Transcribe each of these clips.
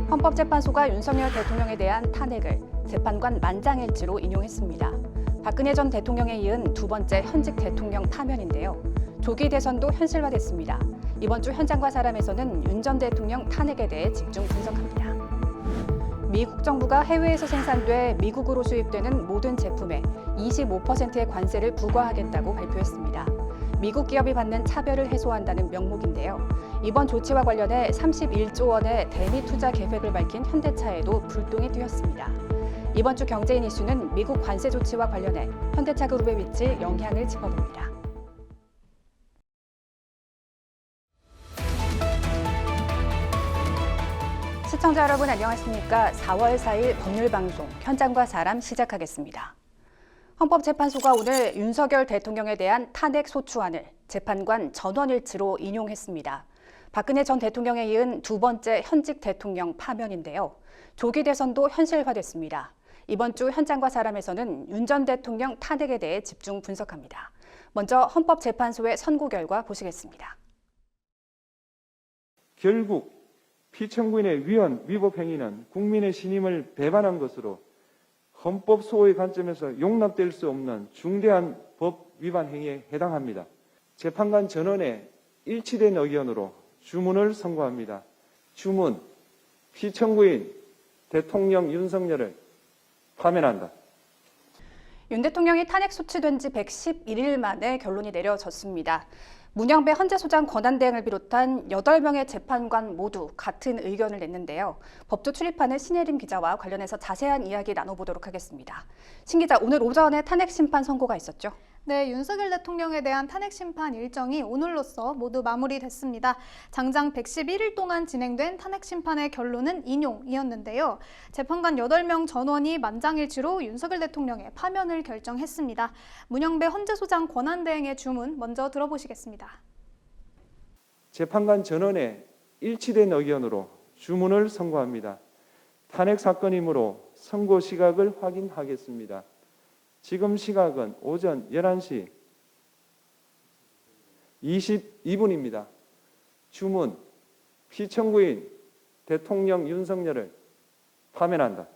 헌법재판소가 윤석열 대통령에 대한 탄핵을 재판관 만장일치로 인용했습니다. 박근혜 전 대통령에 이은 두 번째 현직 대통령 파면인데요. 조기 대선도 현실화됐습니다. 이번 주 현장과 사람에서는 윤 전 대통령 탄핵에 대해 집중 분석합니다. 미국 정부가 해외에서 생산돼 미국으로 수입되는 모든 제품에 25%의 관세를 부과하겠다고 발표했습니다. 미국 기업이 받는 차별을 해소한다는 명목인데요. 이번 조치와 관련해 31조 원의 대미 투자 계획을 밝힌 현대차에도 불똥이 튀었습니다. 이번 주 경제인 이슈는 미국 관세 조치와 관련해 현대차 그룹에 미칠 영향을 짚어봅니다. 시청자 여러분 안녕하십니까? 4월 4일 법률방송 현장과 사람 시작하겠습니다. 헌법재판소가 오늘 윤석열 대통령에 대한 탄핵 소추안을 재판관 전원일치로 인용했습니다. 박근혜 전 대통령에 이은 두 번째 현직 대통령 파면인데요. 조기 대선도 현실화됐습니다. 이번 주 현장과 사람에서는 윤 전 대통령 탄핵에 대해 집중 분석합니다. 먼저 헌법재판소의 선고 결과 보시겠습니다. 결국 피청구인의 위헌, 위법 행위는 국민의 신임을 배반한 것으로 헌법 소호의 관점에서 용납될 수 없는 중대한 법 위반 행위에 해당합니다. 재판관 전원의 일치된 의견으로 주문을 선고합니다. 주문, 피청구인 대통령 윤석열을 파면한다. 윤 대통령이 탄핵 소추된 지 111일 만에 결론이 내려졌습니다. 문영배 헌재소장 권한대행을 비롯한 8명의 재판관 모두 같은 의견을 냈는데요. 법조 출입하는 신예림 기자와 관련해서 자세한 이야기 나눠보도록 하겠습니다. 신 기자, 오늘 오전에 탄핵 심판 선고가 있었죠? 네, 윤석열 대통령에 대한 탄핵 심판 일정이 오늘로써 모두 마무리됐습니다. 장장 111일 동안 진행된 탄핵 심판의 결론은 인용이었는데요. 재판관 8명 전원이 만장일치로 윤석열 대통령의 파면을 결정했습니다. 문영배 헌재소장 권한대행의 주문 먼저 들어보시겠습니다. 재판관 전원의 일치된 의견으로 주문을 선고합니다. 탄핵 사건이므로 선고 시각을 확인하겠습니다. 지금 시각은 오전 11시 22분입니다. 주문, 피청구인 대통령 윤석열을 파면한다.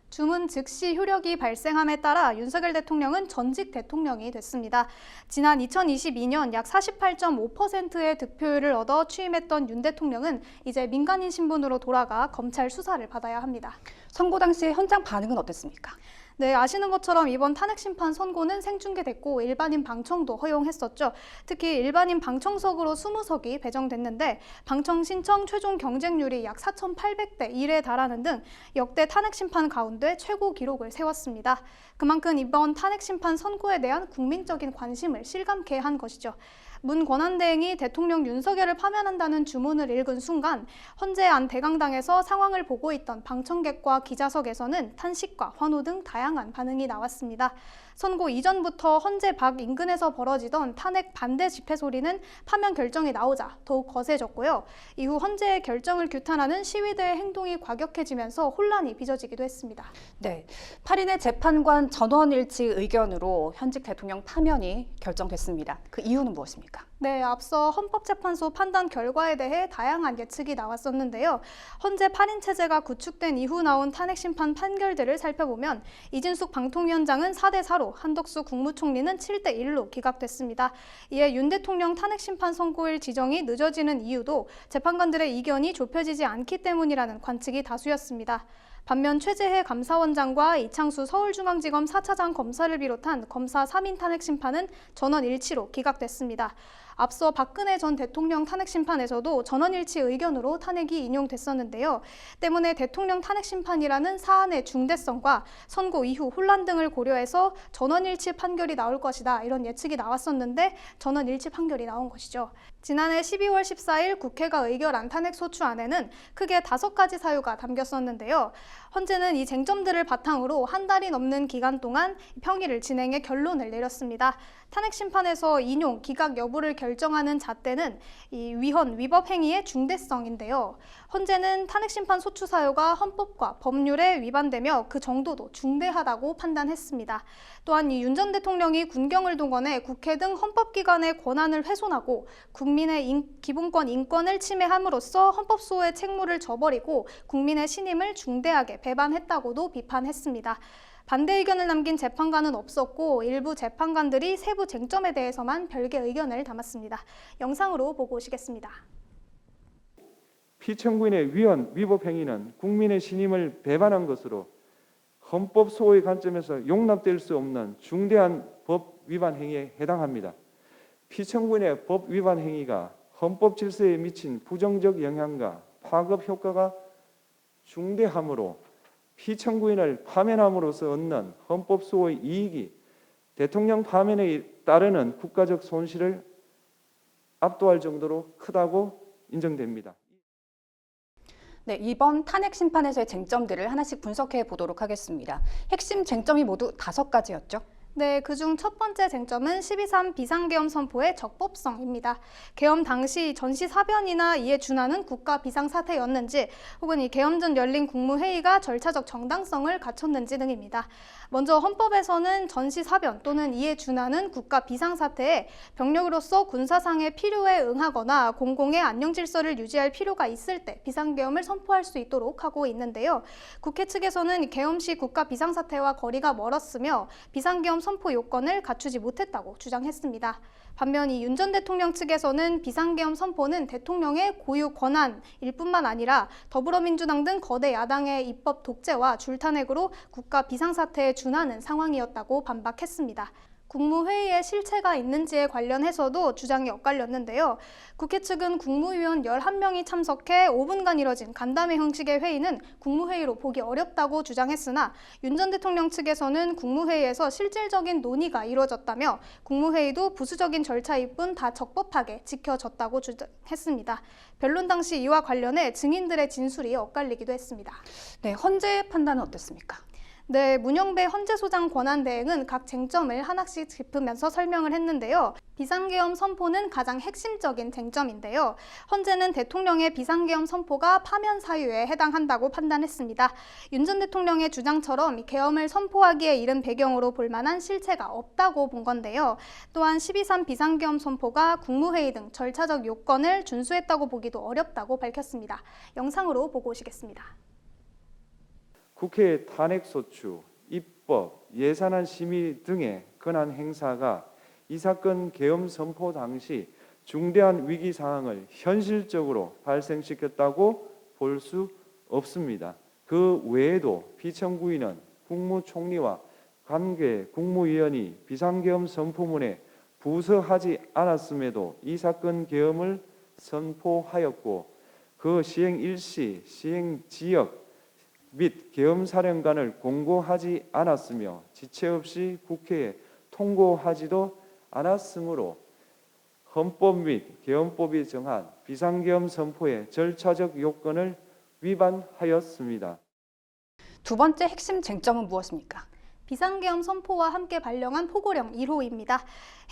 주문 즉시 효력이 발생함에 따라 윤석열 대통령은 전직 대통령이 됐습니다. 지난 2022년 약 48.5%의 득표율을 얻어 취임했던 윤 대통령은 이제 민간인 신분으로 돌아가 검찰 수사를 받아야 합니다. 선고 당시 현장 반응은 어땠습니까? 네, 아시는 것처럼 이번 탄핵 심판 선고는 생중계됐고 일반인 방청도 허용했었죠. 특히 일반인 방청석으로 20석이 배정됐는데 방청 신청 최종 경쟁률이 약 4,800대 1에 달하는 등 역대 탄핵 심판 가운데 최고 기록을 세웠습니다. 그만큼 이번 탄핵 심판 선고에 대한 국민적인 관심을 실감케 한 것이죠. 문 권한대행이 대통령 윤석열을 파면한다는 주문을 읽은 순간 헌재 안 대강당에서 상황을 보고 있던 방청객과 기자석에서는 탄식과 환호 등 다양한 반응이 나왔습니다. 선고 이전부터 헌재 밖 인근에서 벌어지던 탄핵 반대 집회 소리는 파면 결정이 나오자 더욱 거세졌고요. 이후 헌재의 결정을 규탄하는 시위대의 행동이 과격해지면서 혼란이 빚어지기도 했습니다. 네, 8인의 재판관 전원일치 의견으로 현직 대통령 파면이 결정됐습니다. 그 이유는 무엇입니까? 네, 앞서 헌법재판소 판단 결과에 대해 다양한 예측이 나왔었는데요. 헌재 8인 체제가 구축된 이후 나온 탄핵 심판 판결들을 살펴보면 이진숙 방통위원장은 4대4로 한덕수 국무총리는 7대1로 기각됐습니다. 이에 윤 대통령 탄핵 심판 선고일 지정이 늦어지는 이유도 재판관들의 이견이 좁혀지지 않기 때문이라는 관측이 다수였습니다. 반면 최재해 감사원장과 이창수 서울중앙지검 4차장 검사를 비롯한 검사 3인 탄핵 심판은 전원 일치로 기각됐습니다. 앞서 박근혜 전 대통령 탄핵 심판에서도 전원일치 의견으로 탄핵이 인용됐었는데요. 때문에 대통령 탄핵 심판이라는 사안의 중대성과 선고 이후 혼란 등을 고려해서 전원일치 판결이 나올 것이다 이런 예측이 나왔었는데 전원일치 판결이 나온 것이죠. 지난해 12월 14일 국회가 의결한 탄핵 소추안에는 크게 5가지 사유가 담겼었는데요. 헌재는 이 쟁점들을 바탕으로 한 달이 넘는 기간 동안 평의를 진행해 결론을 내렸습니다. 탄핵 심판에서 인용, 기각 여부를 결정하는 잣대는 이 위헌, 위법 행위의 중대성인데요. 헌재는 탄핵 심판 소추 사유가 헌법과 법률에 위반되며 그 정도도 중대하다고 판단했습니다. 또한 이 윤 전 대통령이 군경을 동원해 국회 등 헌법기관의 권한을 훼손하고 국민의 기본권 인권을 침해함으로써 헌법소의 책무를 저버리고 국민의 신임을 중대하게 배반했다고도 비판했습니다. 반대 의견을 남긴 재판관은 없었고 일부 재판관들이 세부 쟁점에 대해서만 별개 의견을 담았습니다. 영상으로 보고 오시겠습니다. 피청구인의 위법 행위는 국민의 신임을 배반한 것으로 헌법 소호의 관점에서 용납될 수 없는 중대한 법 위반 행위에 해당합니다. 피청구인의 법 위반 행위가 헌법 질서에 미친 부정적 영향과 파급 효과가 중대하므로 피청구인을 파면함으로써 얻는 헌법 소호의 이익이 대통령 파면에 따르는 국가적 손실을 압도할 정도로 크다고 인정됩니다. 네, 이번 탄핵 심판에서의 쟁점들을 하나씩 분석해 보도록 하겠습니다. 핵심 쟁점이 모두 5가지였죠. 네, 그중 첫 번째 쟁점은 12.3 비상계엄 선포의 적법성입니다. 계엄 당시 전시사변이나 이에 준하는 국가 비상사태였는지 혹은 이 계엄 전 열린 국무회의가 절차적 정당성을 갖췄는지 등입니다. 먼저 헌법에서는 전시사변 또는 이에 준하는 국가 비상사태에 병력으로서 군사상의 필요에 응하거나 공공의 안녕질서를 유지할 필요가 있을 때 비상계엄을 선포할 수 있도록 하고 있는데요. 국회 측에서는 계엄 시 국가 비상사태와 거리가 멀었으며 비상계엄 선포 요건을 갖추지 못했다고 주장했습니다. 반면 이 윤 전 대통령 측에서는 비상계엄 선포는 대통령의 고유 권한일 뿐만 아니라 더불어민주당 등 거대 야당의 입법 독재와 줄탄핵으로 국가 비상사태에 준하는 상황이었다고 반박했습니다. 국무회의에 실체가 있는지에 관련해서도 주장이 엇갈렸는데요. 국회 측은 국무위원 11명이 참석해 5분간 이뤄진 간담회 형식의 회의는 국무회의로 보기 어렵다고 주장했으나 윤 전 대통령 측에서는 국무회의에서 실질적인 논의가 이루어졌다며 국무회의도 부수적인 절차일 뿐 다 적법하게 지켜졌다고 주장했습니다. 변론 당시 이와 관련해 증인들의 진술이 엇갈리기도 했습니다. 네, 헌재 판단은 어땠습니까? 네, 문영배 헌재소장 권한대행은 각 쟁점을 하나씩 짚으면서 설명을 했는데요. 비상계엄 선포는 가장 핵심적인 쟁점인데요. 헌재는 대통령의 비상계엄 선포가 파면 사유에 해당한다고 판단했습니다. 윤 전 대통령의 주장처럼 계엄을 선포하기에 이른 배경으로 볼 만한 실체가 없다고 본 건데요. 또한 12.3 비상계엄 선포가 국무회의 등 절차적 요건을 준수했다고 보기도 어렵다고 밝혔습니다. 영상으로 보고 오시겠습니다. 국회의 탄핵소추, 입법, 예산안 심의 등의 권한 행사가 이 사건 계엄 선포 당시 중대한 위기 상황을 현실적으로 발생시켰다고 볼 수 없습니다. 그 외에도 피청구인은 국무총리와 관계 국무위원이 비상계엄 선포문에 부서하지 않았음에도 이 사건 계엄을 선포하였고 그 시행 일시, 시행 지역 및 계엄사령관을 공고하지 않았으며 지체 없이 국회에 통고하지도 않았으므로 헌법 및 계엄법이 정한 비상계엄 선포의 절차적 요건을 위반하였습니다. 두 번째 핵심 쟁점은 무엇입니까? 비상계엄 선포와 함께 발령한 포고령 1호입니다.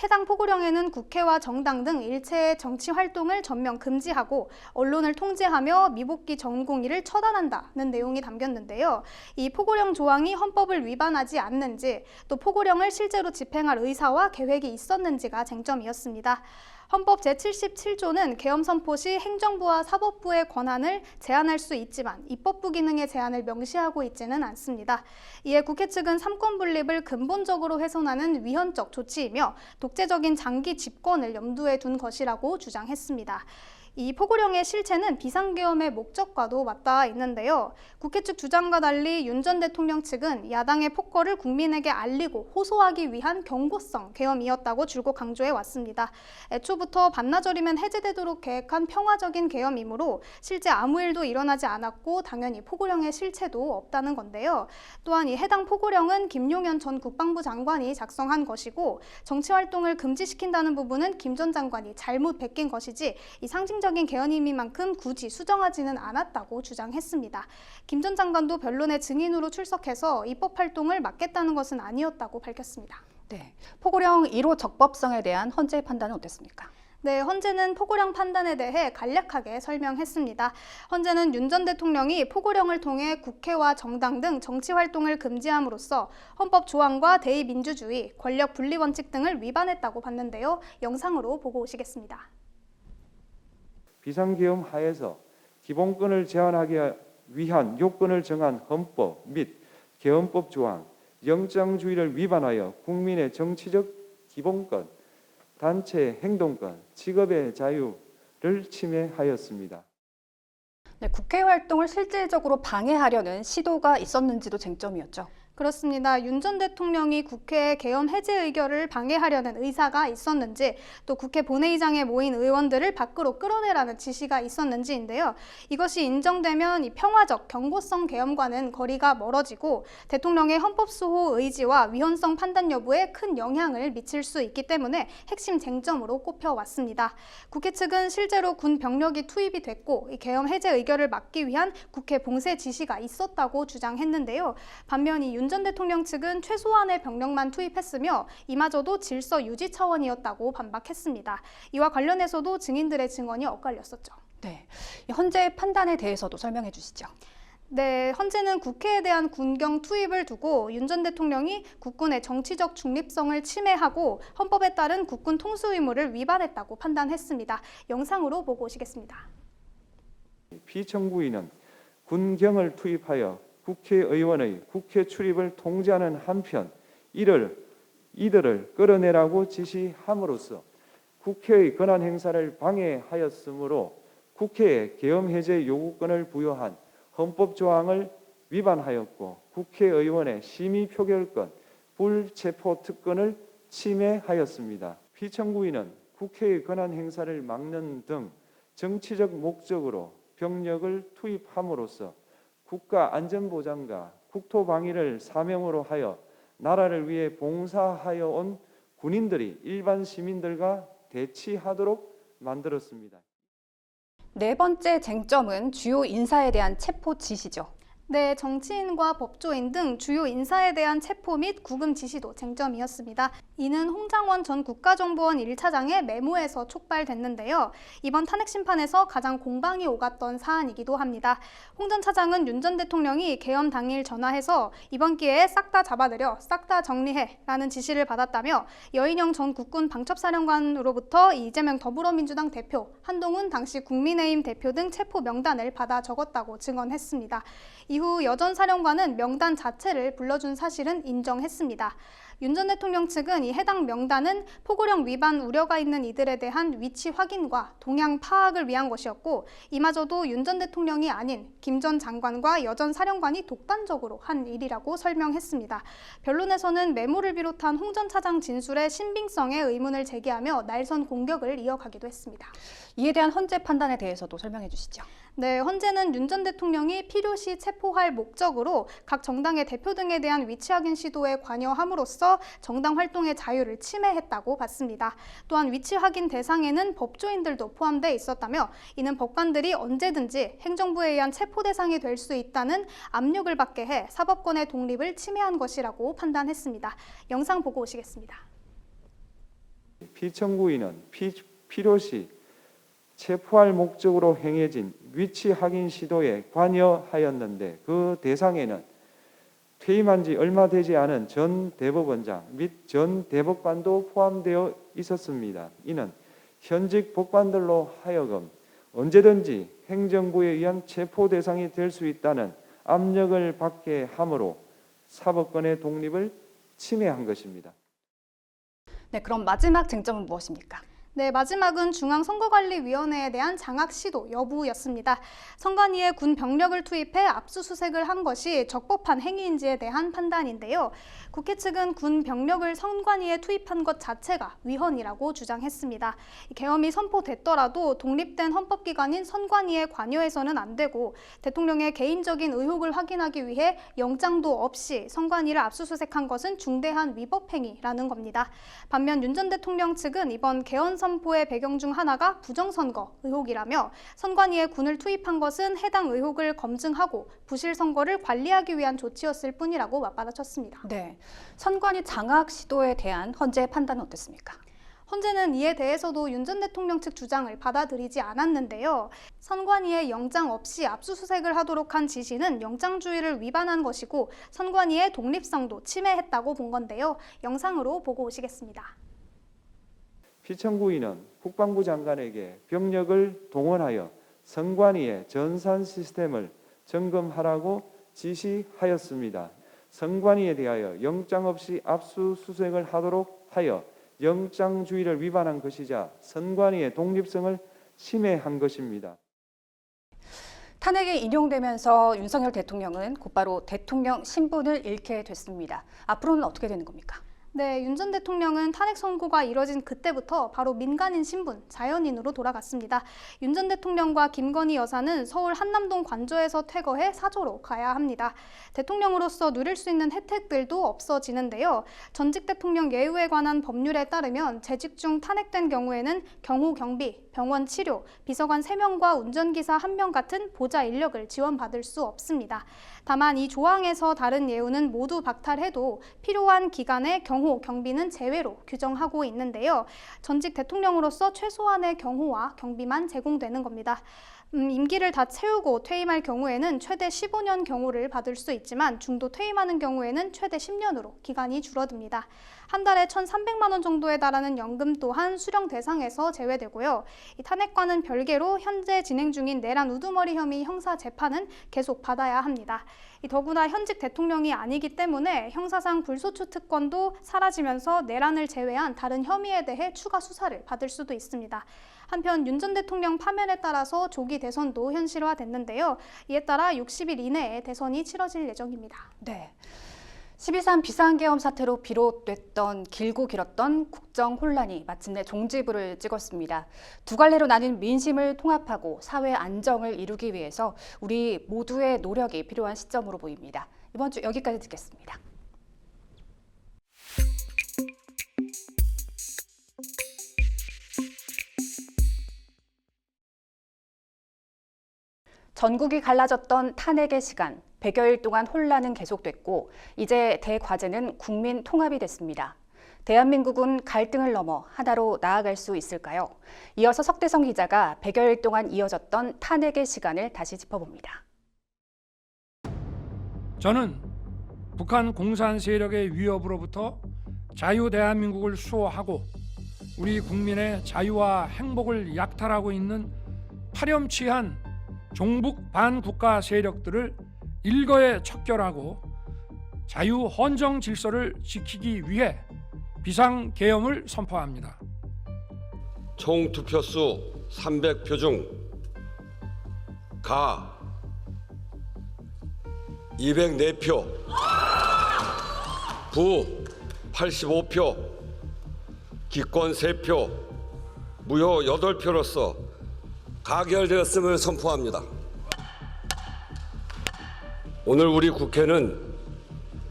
해당 포고령에는 국회와 정당 등 일체의 정치 활동을 전면 금지하고 언론을 통제하며 미복귀 전공의를 처단한다는 내용이 담겼는데요. 이 포고령 조항이 헌법을 위반하지 않는지 또 포고령을 실제로 집행할 의사와 계획이 있었는지가 쟁점이었습니다. 헌법 제77조는 계엄 선포 시 행정부와 사법부의 권한을 제한할 수 있지만 입법부 기능의 제한을 명시하고 있지는 않습니다. 이에 국회 측은 삼권 분립을 근본적으로 훼손하는 위헌적 조치이며 독재적인 장기 집권을 염두에 둔 것이라고 주장했습니다. 이 포고령의 실체는 비상계엄의 목적과도 맞닿아 있는데요. 국회 측 주장과 달리 윤 전 대통령 측은 야당의 폭거를 국민에게 알리고 호소하기 위한 경고성 계엄이었다고 줄곧 강조해 왔습니다. 애초부터 반나절이면 해제되도록 계획한 평화적인 계엄이므로 실제 아무 일도 일어나지 않았고 당연히 포고령의 실체도 없다는 건데요. 또한 이 해당 포고령은 김용현 전 국방부 장관이 작성한 것이고 정치활동을 금지시킨다는 부분은 김 전 장관이 잘못 베낀 것이지 이 상징적인 계엄이만큼 굳이 수정하지는 않았다고 주장했습니다. 김 전 장관도 변론의 증인으로 출석해서 입법 활동을 막겠다는 것은 아니었다고 밝혔습니다. 네, 포고령 1호 적법성에 대한 헌재의 판단은 어땠습니까? 네, 헌재는 포고령 판단에 대해 간략하게 설명했습니다. 헌재는 윤 전 대통령이 포고령을 통해 국회와 정당 등 정치활동을 금지함으로써 헌법 조항과 대의민주주의, 권력 분리 원칙 등을 위반했다고 봤는데요. 영상으로 보고 오시겠습니다. 비상계엄 하에서 기본권을 제한하기 위한 요건을 정한 헌법 및 계엄법 조항, 영장주의를 위반하여 국민의 정치적 기본권, 단체 행동권, 직업의 자유를 침해하였습니다. 네, 국회 활동을 실질적으로 방해하려는 시도가 있었는지도 쟁점이었죠. 그렇습니다. 윤 전 대통령이 국회 계엄 해제 의결을 방해하려는 의사가 있었는지, 또 국회 본회의장에 모인 의원들을 밖으로 끌어내라는 지시가 있었는지인데요. 이것이 인정되면 이 평화적 경고성 계엄과는 거리가 멀어지고 대통령의 헌법수호 의지와 위헌성 판단 여부에 큰 영향을 미칠 수 있기 때문에 핵심 쟁점으로 꼽혀왔습니다. 국회 측은 실제로 군 병력이 투입이 됐고 이 계엄 해제 의결을 막기 위한 국회 봉쇄 지시가 있었다고 주장했는데요. 반면 이 윤 전 대통령 측은 최소한의 병력만 투입했으며 이마저도 질서 유지 차원이었다고 반박했습니다. 이와 관련해서도 증인들의 증언이 엇갈렸었죠. 네, 현재 판단에 대해서도 설명해 주시죠. 네, 현재는 국회에 대한 군경 투입을 두고 윤 전 대통령이 국군의 정치적 중립성을 침해하고 헌법에 따른 국군 통수 의무를 위반했다고 판단했습니다. 영상으로 보고 오시겠습니다. 피청구인은 군경을 투입하여 국회의원의 국회 출입을 통제하는 한편 이들을 끌어내라고 지시함으로써 국회의 권한 행사를 방해하였으므로 국회에 계엄 해제 요구권을 부여한 헌법 조항을 위반하였고 국회의원의 심의 표결권, 불체포 특권을 침해하였습니다. 피청구인은 국회의 권한 행사를 막는 등 정치적 목적으로 병력을 투입함으로써 국가 안전보장과 국토방위를 사명으로 하여 나라를 위해 봉사하여 온 군인들이 일반 시민들과 대치하도록 만들었습니다. 네 번째 쟁점은 주요 인사에 대한 체포 지시죠. 네, 정치인과 법조인 등 주요 인사에 대한 체포 및 구금 지시도 쟁점이었습니다. 이는 홍장원 전 국가정보원 1차장의 메모에서 촉발됐는데요. 이번 탄핵 심판에서 가장 공방이 오갔던 사안이기도 합니다. 홍 전 차장은 윤 전 대통령이 계엄 당일 전화해서 이번 기회에 싹 다 잡아들여 싹 다 정리해 라는 지시를 받았다며 여인영 전 국군 방첩사령관으로부터 이재명 더불어민주당 대표, 한동훈 당시 국민의힘 대표 등 체포 명단을 받아 적었다고 증언했습니다. 이후 여 전 사령관은 명단 자체를 불러준 사실은 인정했습니다. 윤 전 대통령 측은 이 해당 명단은 포고령 위반 우려가 있는 이들에 대한 위치 확인과 동향 파악을 위한 것이었고 이마저도 윤 전 대통령이 아닌 김 전 장관과 여 전 사령관이 독단적으로 한 일이라고 설명했습니다. 변론에서는 메모를 비롯한 홍 전 차장 진술의 신빙성에 의문을 제기하며 날선 공격을 이어가기도 했습니다. 이에 대한 헌재 판단에 대해서도 설명해 주시죠. 네, 헌재는 윤 전 대통령이 필요시 체포할 목적으로 각 정당의 대표 등에 대한 위치 확인 시도에 관여함으로써 정당 활동의 자유를 침해했다고 봤습니다. 또한 위치 확인 대상에는 법조인들도 포함돼 있었다며 이는 법관들이 언제든지 행정부에 의한 체포 대상이 될 수 있다는 압력을 받게 해 사법권의 독립을 침해한 것이라고 판단했습니다. 영상 보고 오시겠습니다. 피청구인은 필요시 체포할 목적으로 행해진 위치 확인 시도에 관여하였는데 그 대상에는 퇴임한 지 얼마 되지 않은 전 대법원장 및 전 대법관도 포함되어 있었습니다. 이는 현직 법관들로 하여금 언제든지 행정부에 의한 체포 대상이 될 수 있다는 압력을 받게 함으로 사법권의 독립을 침해한 것입니다. 네, 그럼 마지막 쟁점은 무엇입니까? 네, 마지막은 중앙선거관리위원회에 대한 장악 시도 여부였습니다. 선관위에 군 병력을 투입해 압수수색을 한 것이 적법한 행위인지에 대한 판단인데요. 국회 측은 군 병력을 선관위에 투입한 것 자체가 위헌이라고 주장했습니다. 계엄이 선포됐더라도 독립된 헌법기관인 선관위에 관여해서는 안 되고 대통령의 개인적인 의혹을 확인하기 위해 영장도 없이 선관위를 압수수색한 것은 중대한 위법 행위라는 겁니다. 반면 윤 전 대통령 측은 이번 개헌 선포의 배경 중 하나가 부정선거 의혹이라며 선관위에 군을 투입한 것은 해당 의혹을 검증하고 부실 선거를 관리하기 위한 조치였을 뿐이라고 맞받아쳤습니다. 네, 선관위 장악 시도에 대한 헌재의 판단은 어땠습니까? 헌재는 이에 대해서도 윤 전 대통령 측 주장을 받아들이지 않았는데요. 선관위에 영장 없이 압수수색을 하도록 한 지시는 영장주의를 위반한 것이고 선관위의 독립성도 침해했다고 본 건데요. 영상으로 보고 오시겠습니다. 피청구인은 국방부 장관에게 병력을 동원하여 선관위의 전산 시스템을 점검하라고 지시하였습니다. 선관위에 대하여 영장 없이 압수수색을 하도록 하여 영장주의를 위반한 것이자 선관위의 독립성을 침해한 것입니다. 탄핵이 인용되면서 윤석열 대통령은 곧바로 대통령 신분을 잃게 됐습니다. 앞으로는 어떻게 되는 겁니까? 네, 윤 전 대통령은 탄핵 선고가 이뤄진 그때부터 바로 민간인 신분, 자연인으로 돌아갔습니다. 윤 전 대통령과 김건희 여사는 서울 한남동 관저에서 퇴거해 사저로 가야 합니다. 대통령으로서 누릴 수 있는 혜택들도 없어지는데요. 전직 대통령 예우에 관한 법률에 따르면 재직 중 탄핵된 경우에는 경호 경비, 병원 치료, 비서관 3명과 운전기사 1명 같은 보좌 인력을 지원받을 수 없습니다. 다만 이 조항에서 다른 예우는 모두 박탈해도 필요한 기간의 경호, 경비는 제외로 규정하고 있는데요. 전직 대통령으로서 최소한의 경호와 경비만 제공되는 겁니다. 임기를 다 채우고 퇴임할 경우에는 최대 15년 경호를 받을 수 있지만 중도 퇴임하는 경우에는 최대 10년으로 기간이 줄어듭니다. 한 달에 1,300만 원 정도에 달하는 연금 또한 수령 대상에서 제외되고요. 이 탄핵과는 별개로 현재 진행 중인 내란 우두머리 혐의 형사 재판은 계속 받아야 합니다. 더구나 현직 대통령이 아니기 때문에 형사상 불소추 특권도 사라지면서 내란을 제외한 다른 혐의에 대해 추가 수사를 받을 수도 있습니다. 한편 윤 전 대통령 파면에 따라서 조기 대선도 현실화됐는데요. 이에 따라 60일 이내에 대선이 치러질 예정입니다. 네. 12.3 비상계엄 사태로 비롯됐던 길고 길었던 국정 혼란이 마침내 종지부를 찍었습니다. 두 갈래로 나뉜 민심을 통합하고 사회 안정을 이루기 위해서 우리 모두의 노력이 필요한 시점으로 보입니다. 이번 주 여기까지 듣겠습니다. 전국이 갈라졌던 탄핵의 시간, 100여일 동안 혼란은 계속됐고 이제 대과제는 국민 통합이 됐습니다. 대한민국은 갈등을 넘어 하나로 나아갈 수 있을까요? 이어서 석대성 기자가 100여일 동안 이어졌던 탄핵의 시간을 다시 짚어봅니다. 저는 북한 공산 세력의 위협으로부터 자유 대한민국을 수호하고 우리 국민의 자유와 행복을 약탈하고 있는 파렴치한 종북 반국가 세력들을 일거에 척결하고 자유 헌정 질서를 지키기 위해 비상계엄을 선포합니다. 총 투표수 300표 중 가 204표, 부 85표, 기권 3표, 무효 8표로서 가결되었음을 선포합니다. 오늘 우리 국회는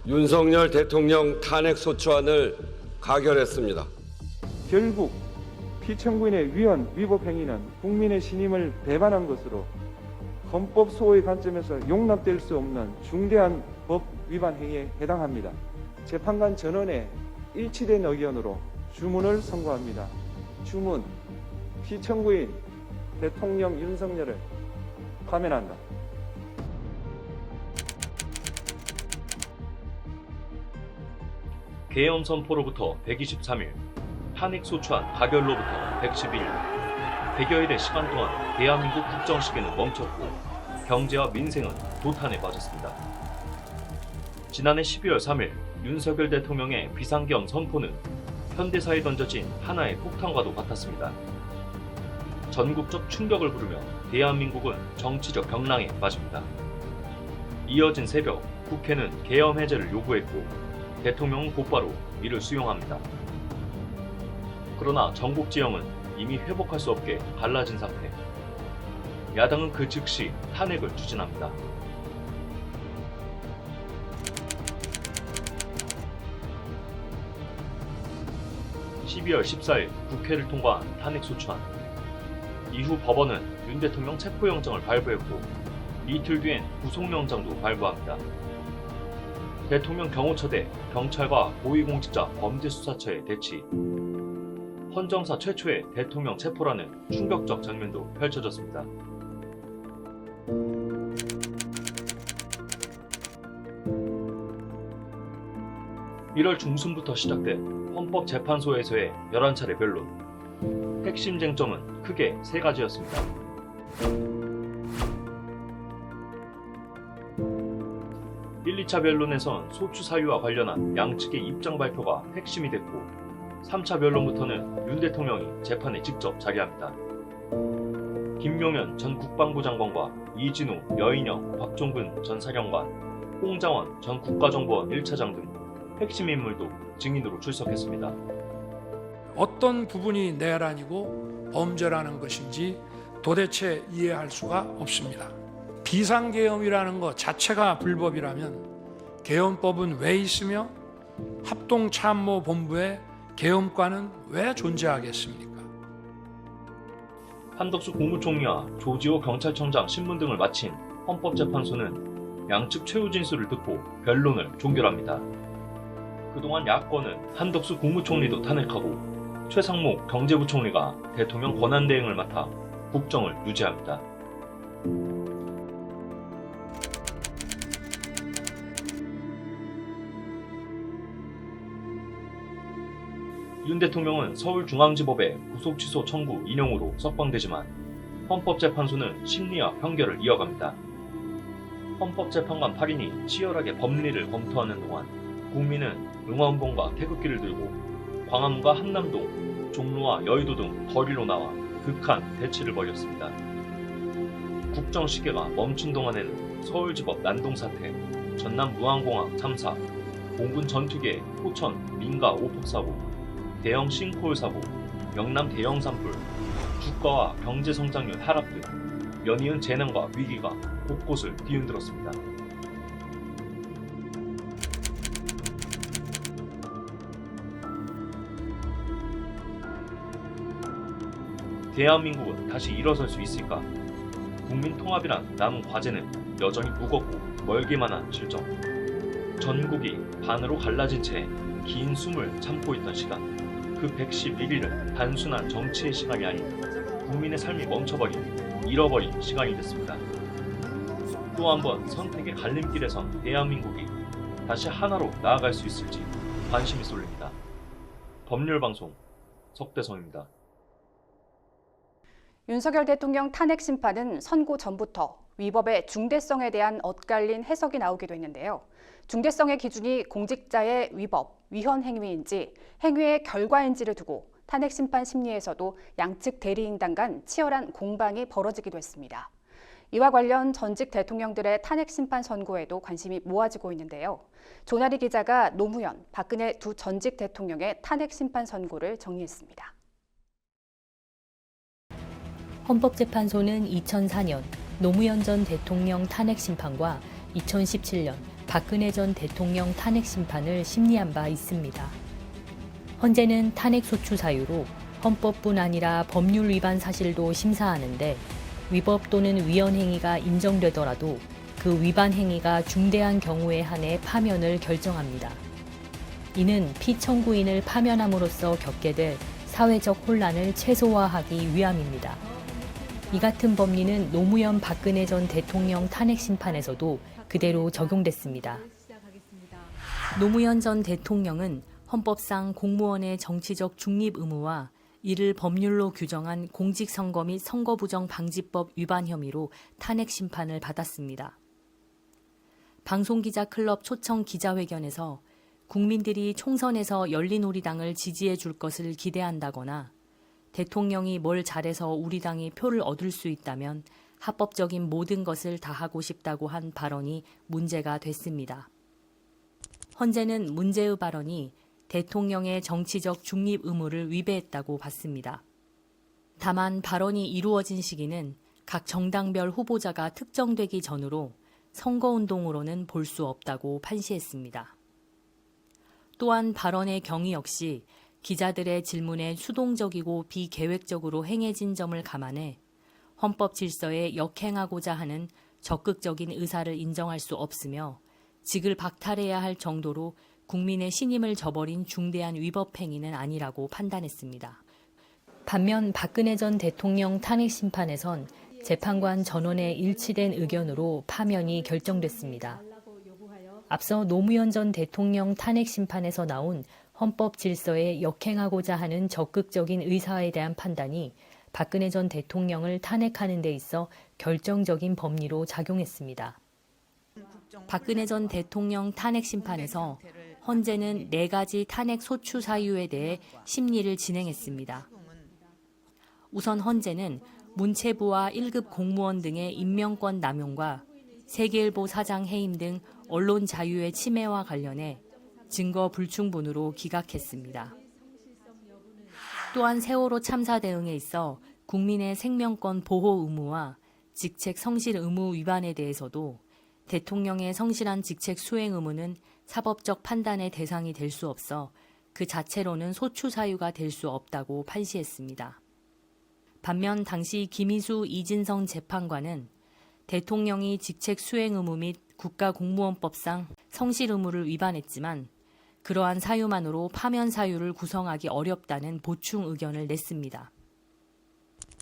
윤석열 대통령 탄핵소추안을 가결했습니다. 결국 피청구인의 위헌 위법 행위는 국민의 신임을 배반한 것으로 헌법 소호의 관점에서 용납될 수 없는 중대한 법 위반 행위에 해당합니다. 재판관 전원의 일치된 의견으로 주문을 선고합니다. 주문, 피청구인 대통령 윤석열을 파면한다. 계엄 선포로부터 123일, 탄핵소추안 가결로부터 111일, 100여일의 시간 동안 대한민국 국정 시계는 멈췄고 경제와 민생은 도탄에 빠졌습니다. 지난해 12월 3일 윤석열 대통령의 비상계엄 선포는 현대사에 던져진 하나의 폭탄과도 같았습니다. 전국적 충격을 부르며 대한민국은 정치적 경랑에 빠집니다. 이어진 새벽, 국회는 계엄 해제를 요구했고 대통령은 곧바로 이를 수용합니다. 그러나 전국 지형은 이미 회복할 수 없게 갈라진 상태. 야당은 그 즉시 탄핵을 추진합니다. (12월 14일) 국회를 통과한 탄핵소추안. 이후 법원은 윤 대통령 체포영장을 발부했고 이틀 뒤엔 구속영장도 발부합니다. 대통령 경호처대 경찰과 고위공직자 범죄수사처의 대치. 헌정사 최초의 대통령 체포라는 충격적 장면도 펼쳐졌습니다. 1월 중순부터 시작된 헌법재판소에서의 11차례 변론. 핵심 쟁점은 크게 세 가지였습니다. (1, 2차) 변론에선 소추 사유와 관련한 양측의 입장 발표가 핵심이 됐고 3차 변론부터는 윤 대통령이 재판에 직접 자리합니다. 김용현 전 국방부 장관과 이진우, 여인영, 박종근 전 사령관, 홍장원 전 국가정보원 1차장 등 핵심 인물도 증인으로 출석했습니다. 어떤 부분이 내란이고 범죄라는 것인지 도대체 이해할 수가 없습니다. 비상계엄이라는 것 자체가 불법이라면 계엄법은 왜 있으며 합동참모본부의 계엄관은 왜 존재하겠습니까? 한덕수 국무총리와 조지호 경찰청장 신문 등을 마친 헌법재판소는 양측 최후 진술을 듣고 변론을 종결합니다. 그동안 야권은 한덕수 국무총리도 탄핵하고 최상목 경제부총리가 대통령 권한대행을 맡아 국정을 유지합니다. 윤 대통령은 서울중앙지법의 구속취소 청구 인용으로 석방되지만 헌법재판소는 심리와 판결을 이어갑니다. 헌법재판관 8인이 치열하게 법리를 검토하는 동안 국민은 응원봉과 태극기를 들고 광화문과 한남동, 종로와 여의도 등 거리로 나와 극한 대치를 벌였습니다. 국정시계가 멈춘 동안에는 서울지법 난동사태, 전남무안공항 참사, 공군 전투기의 포천 민가 오폭사고, 대형 싱크홀 사고, 영남 대형 산불, 주가와 경제 성장률 하락 등 연이은 재난과 위기가 곳곳을 뒤흔들었습니다. 대한민국은 다시 일어설 수 있을까? 국민 통합이란 남은 과제는 여전히 무겁고 멀기만 한 실정. 전국이 반으로 갈라진 채 긴 숨을 참고 있던 시간. 그 111일은 단순한 정치의 시간이 아닌 국민의 삶이 멈춰버린, 잃어버린 시간이 됐습니다. 또 한 번 선택의 갈림길에선 대한민국이 다시 하나로 나아갈 수 있을지 관심이 쏠립니다. 법률방송 석대성입니다. 윤석열 대통령 탄핵 심판은 선고 전부터 위법의 중대성에 대한 엇갈린 해석이 나오기도 했는데요. 중대성의 기준이 공직자의 위법, 위헌 행위인지 행위의 결과인지를 두고 탄핵 심판 심리에서도 양측 대리인단 간 치열한 공방이 벌어지기도 했습니다. 이와 관련 전직 대통령들의 탄핵 심판 선고에도 관심이 모아지고 있는데요. 조나리 기자가 노무현, 박근혜 두 전직 대통령의 탄핵 심판 선고를 정리했습니다. 헌법재판소는 2004년 노무현 전 대통령 탄핵 심판과 2017년 박근혜 전 대통령 탄핵 심판을 심리한 바 있습니다. 헌재는 탄핵 소추 사유로 헌법뿐 아니라 법률 위반 사실도 심사하는데 위법 또는 위헌 행위가 인정되더라도 그 위반 행위가 중대한 경우에 한해 파면을 결정합니다. 이는 피청구인을 파면함으로써 겪게 될 사회적 혼란을 최소화하기 위함입니다. 이 같은 법리는 노무현 박근혜 전 대통령 탄핵 심판에서도 그대로 적용됐습니다. 노무현 전 대통령은 헌법상 공무원의 정치적 중립 의무와 이를 법률로 규정한 공직선거 및 선거부정 방지법 위반 혐의로 탄핵 심판을 받았습니다. 방송기자클럽 초청 기자회견에서 국민들이 총선에서 열린우리당을 지지해 줄 것을 기대한다거나 대통령이 뭘 잘해서 우리 당이 표를 얻을 수 있다면 합법적인 모든 것을 다 하고 싶다고 한 발언이 문제가 됐습니다. 헌재는 문제의 발언이 대통령의 정치적 중립 의무를 위배했다고 봤습니다. 다만 발언이 이루어진 시기는 각 정당별 후보자가 특정되기 전으로 선거운동으로는 볼 수 없다고 판시했습니다. 또한 발언의 경위 역시 기자들의 질문에 수동적이고 비계획적으로 행해진 점을 감안해 헌법 질서에 역행하고자 하는 적극적인 의사를 인정할 수 없으며 직을 박탈해야 할 정도로 국민의 신임을 저버린 중대한 위법 행위는 아니라고 판단했습니다. 반면 박근혜 전 대통령 탄핵 심판에선 재판관 전원의 일치된 의견으로 파면이 결정됐습니다. 앞서 노무현 전 대통령 탄핵 심판에서 나온 헌법 질서에 역행하고자 하는 적극적인 의사에 대한 판단이 박근혜 전 대통령을 탄핵하는 데 있어 결정적인 법리로 작용했습니다. 박근혜 전 대통령 탄핵 심판에서 헌재는 4가지 탄핵 소추 사유에 대해 심리를 진행했습니다. 우선 헌재는 문체부와 1급 공무원 등의 임명권 남용과 세계일보 사장 해임 등 언론 자유의 침해와 관련해 증거 불충분으로 기각했습니다. 또한 세월호 참사 대응에 있어 국민의 생명권 보호 의무와 직책 성실 의무 위반에 대해서도 대통령의 성실한 직책 수행 의무는 사법적 판단의 대상이 될 수 없어 그 자체로는 소추 사유가 될 수 없다고 판시했습니다. 반면 당시 김희수 이진성 재판관은 대통령이 직책 수행 의무 및 국가공무원법상 성실 의무를 위반했지만 그러한 사유만으로 파면 사유를 구성하기 어렵다는 보충 의견을 냈습니다.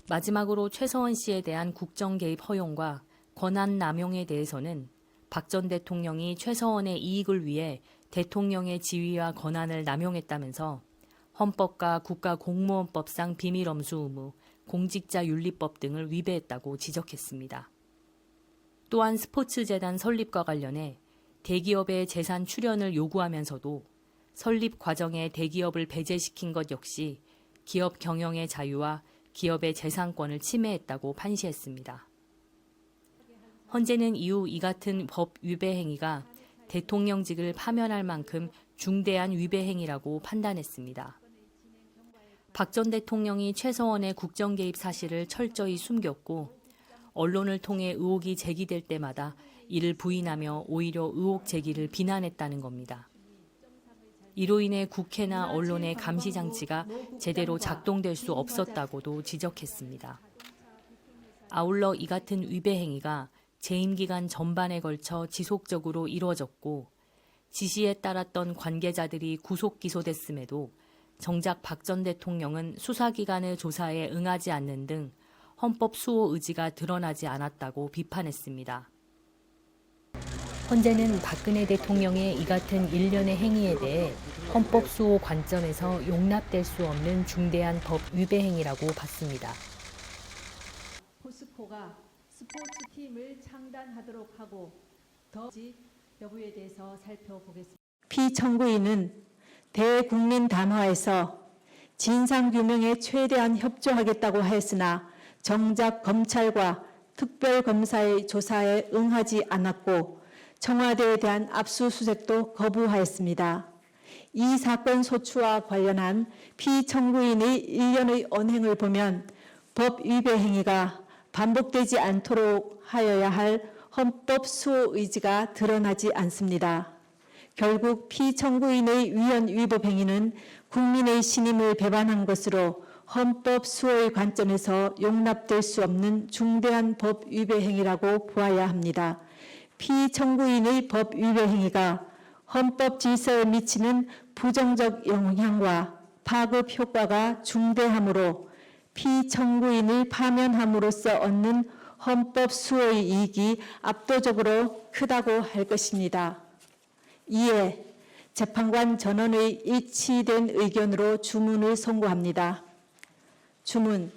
마지막으로 최서원 씨에 대한 국정 개입 허용과 권한 남용에 대해서는 박 전 대통령이 최서원의 이익을 위해 대통령의 지위와 권한을 남용했다면서 헌법과 국가공무원법상 비밀엄수 의무, 공직자윤리법 등을 위배했다고 지적했습니다. 또한 스포츠재단 설립과 관련해 대기업의 재산 출연을 요구하면서도 설립 과정에 대기업을 배제시킨 것 역시 기업 경영의 자유와 기업의 재산권을 침해했다고 판시했습니다. 헌재는 이후 이 같은 법 위배 행위가 대통령직을 파면할 만큼 중대한 위배 행위라고 판단했습니다. 박 전 대통령이 최서원의 국정 개입 사실을 철저히 숨겼고 언론을 통해 의혹이 제기될 때마다 이를 부인하며 오히려 의혹 제기를 비난했다는 겁니다. 이로 인해 국회나 언론의 감시 장치가 제대로 작동될 수 없었다고도 지적했습니다. 아울러 이 같은 위배 행위가 재임 기간 전반에 걸쳐 지속적으로 이루어졌고 지시에 따랐던 관계자들이 구속 기소됐음에도 정작 박 전 대통령은 수사기관의 조사에 응하지 않는 등 헌법 수호 의지가 드러나지 않았다고 비판했습니다. 헌재는 박근혜 대통령의 이 같은 일련의 행위에 대해 헌법 수호 관점에서 용납될 수 없는 중대한 법 위배 행위라고 봤습니다. 포스코가 스포츠팀을 창단하도록 하고 더 여부에 대해서 살펴보겠습니다. 피청구인은 대국민 담화에서 진상규명에 최대한 협조하겠다고 하였으나 정작 검찰과 특별검사의 조사에 응하지 않았고 청와대에 대한 압수수색도 거부하였습니다. 이 사건 소추와 관련한 피청구인의 일련의 언행을 보면 법 위배 행위가 반복되지 않도록 하여야 할 헌법 수호 의지가 드러나지 않습니다. 결국 피청구인의 위헌 위법 행위는 국민의 신임을 배반한 것으로 헌법 수호의 관점에서 용납될 수 없는 중대한 법 위배 행위라고 보아야 합니다. 피청구인의 법 위배 행위가 헌법 질서에 미치는 부정적 영향과 파급 효과가 중대하므로 피청구인을 파면함으로써 얻는 헌법 수호의 이익이 압도적으로 크다고 할 것입니다. 이에 재판관 전원의 일치된 의견으로 주문을 선고합니다. 주문,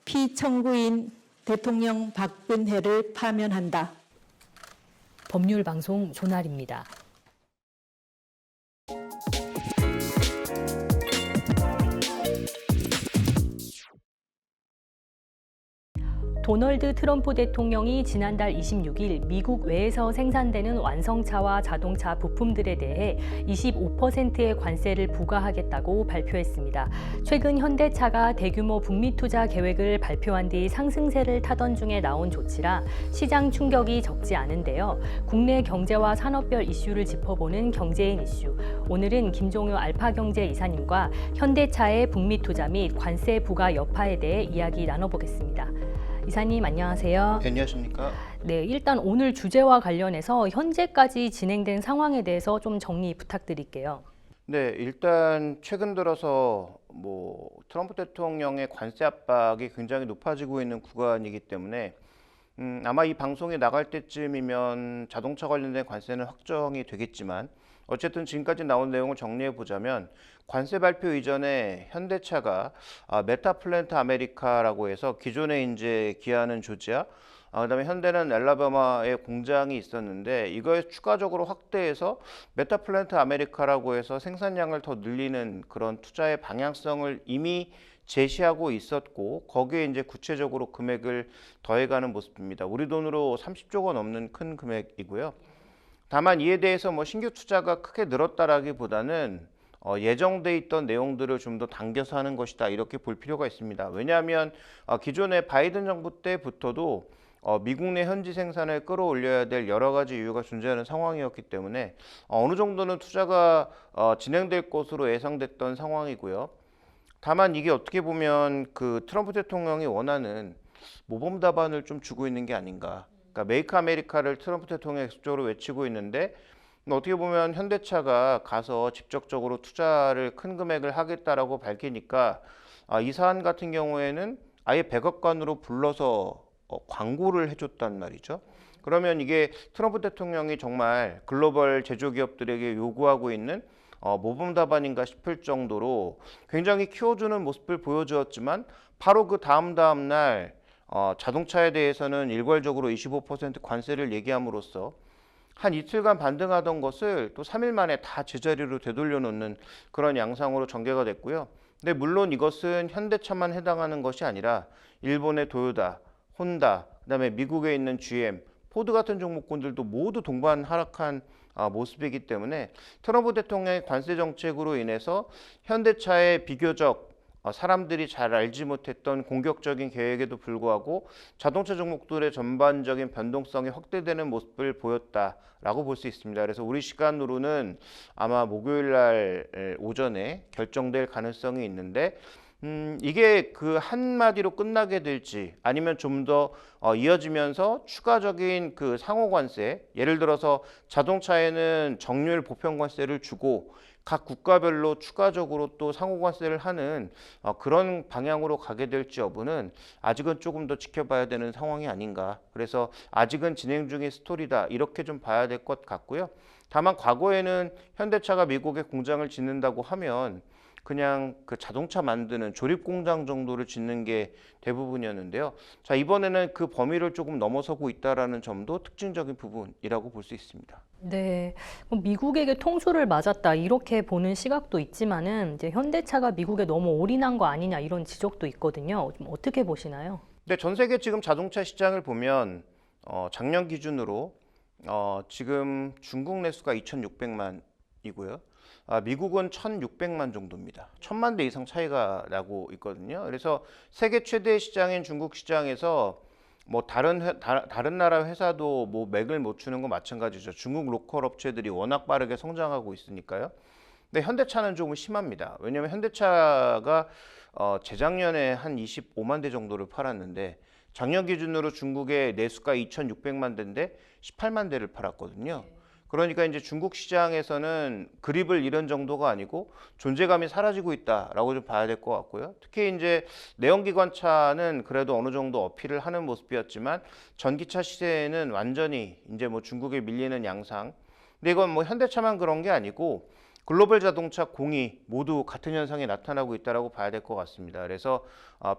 피청구인 대통령 박근혜를 파면한다. 법률방송 조날입니다. 도널드 트럼프 대통령이 지난달 26일 미국 외에서 생산되는 완성차와 자동차 부품들에 대해 25%의 관세를 부과하겠다고 발표했습니다. 최근 현대차가 대규모 북미 투자 계획을 발표한 뒤 상승세를 타던 중에 나온 조치라 시장 충격이 적지 않은데요. 국내 경제와 산업별 이슈를 짚어보는 경제인 이슈. 오늘은 김종효 알파경제 이사님과 현대차의 북미 투자 및 관세 부과 여파에 대해 이야기 나눠보겠습니다. 이사님 안녕하세요. 안녕하십니까? 네, 일단 오늘 주제와 관련해서 현재까지 진행된 상황에 대해서 좀 정리 부탁드릴게요. 네, 일단 최근 들어서 트럼프 대통령의 관세 압박이 굉장히 높아지고 있는 구간이기 때문에 아마 이 방송이 나갈 때쯤이면 자동차 관련된 관세는 확정이 되겠지만 어쨌든 지금까지 나온 내용을 정리해 보자면 관세 발표 이전에 현대차가 메타플랜트 아메리카라고 해서 기존에 이제 기아는 조지아, 그다음에 현대는 알라바마에 공장이 있었는데 이거에 추가적으로 확대해서 메타플랜트 아메리카라고 해서 생산량을 더 늘리는 그런 투자의 방향성을 이미 제시하고 있었고 거기에 이제 구체적으로 금액을 더해가는 모습입니다. 우리 돈으로 30조 원 넘는 큰 금액이고요. 다만 이에 대해서 뭐 신규 투자가 크게 늘었다라기보다는 예정돼 있던 내용들을 좀 더 당겨서 하는 것이다 이렇게 볼 필요가 있습니다. 왜냐하면 기존의 바이든 정부 때부터도 미국 내 현지 생산을 끌어올려야 될 여러 가지 이유가 존재하는 상황이었기 때문에 어느 정도는 투자가 진행될 것으로 예상됐던 상황이고요. 다만 이게 어떻게 보면 그 트럼프 대통령이 원하는 모범 답안을 좀 주고 있는 게 아닌가. 그러니까 메이크 아메리카를 트럼프 대통령이 계속적으로 외치고 있는데 어떻게 보면 현대차가 가서 직접적으로 투자를 큰 금액을 하겠다라고 밝히니까 이 사안 같은 경우에는 아예 백악관으로 불러서 광고를 해줬단 말이죠. 그러면 이게 트럼프 대통령이 정말 글로벌 제조기업들에게 요구하고 있는 모범 답안인가 싶을 정도로 굉장히 키워주는 모습을 보여주었지만 바로 그 다음 날 자동차에 대해서는 일괄적으로 25% 관세를 얘기함으로써 한 이틀간 반등하던 것을 또 3일 만에 다 제자리로 되돌려 놓는 그런 양상으로 전개가 됐고요. 근데 물론 이것은 현대차만 해당하는 것이 아니라 일본의 도요타, 혼다, 그다음에 미국에 있는 GM, 포드 같은 종목군들도 모두 동반 하락한 모습이기 때문에 트럼프 대통령의 관세 정책으로 인해서 현대차의 비교적 사람들이 잘 알지 못했던 공격적인 계획에도 불구하고 자동차 종목들의 전반적인 변동성이 확대되는 모습을 보였다라고 볼 수 있습니다. 그래서 우리 시간으로는 아마 목요일 날 오전에 결정될 가능성이 있는데 이게 그 한마디로 끝나게 될지 아니면 좀 더 이어지면서 추가적인 그 상호 관세, 예를 들어서 자동차에는 정률 보편 관세를 주고 각 국가별로 추가적으로 또 상호 관세를 하는 그런 방향으로 가게 될지 여부는 아직은 조금 더 지켜봐야 되는 상황이 아닌가. 그래서 아직은 진행 중인 스토리다 이렇게 좀 봐야 될 것 같고요. 다만 과거에는 현대차가 미국에 공장을 짓는다고 하면 그냥 그 자동차 만드는 조립 공장 정도를 짓는 게 대부분이었는데요. 자, 이번에는 그 범위를 조금 넘어서고 있다라는 점도 특징적인 부분이라고 볼 수 있습니다. 네, 그럼 미국에게 통수를 맞았다 이렇게 보는 시각도 있지만은 이제 현대차가 미국에 너무 올인한 거 아니냐 이런 지적도 있거든요. 좀 어떻게 보시나요? 네, 전 세계 지금 자동차 시장을 보면 작년 기준으로 지금 중국 내수가 2,600만이고요. 미국은 1,600만 정도입니다. 1,000만 대 이상 차이가 나고 있거든요. 그래서 세계 최대 시장인 중국 시장에서 뭐 다른 나라 회사도 뭐 맥을 못 추는 건 마찬가지죠. 중국 로컬 업체들이 워낙 빠르게 성장하고 있으니까요. 근데 현대차는 조금 심합니다. 왜냐하면 현대차가 재작년에 한 25만 대 정도를 팔았는데 작년 기준으로 중국의 내수가 2,600만 대인데 18만 대를 팔았거든요. 그러니까 이제 중국 시장에서는 그립을 잃은 정도가 아니고 존재감이 사라지고 있다라고 좀 봐야 될 것 같고요. 특히 이제 내연기관차는 그래도 어느 정도 어필을 하는 모습이었지만 전기차 시세는 완전히 이제 뭐 중국에 밀리는 양상. 근데 이건 뭐 현대차만 그런 게 아니고 글로벌 자동차 공이 모두 같은 현상이 나타나고 있다라고 봐야 될 것 같습니다. 그래서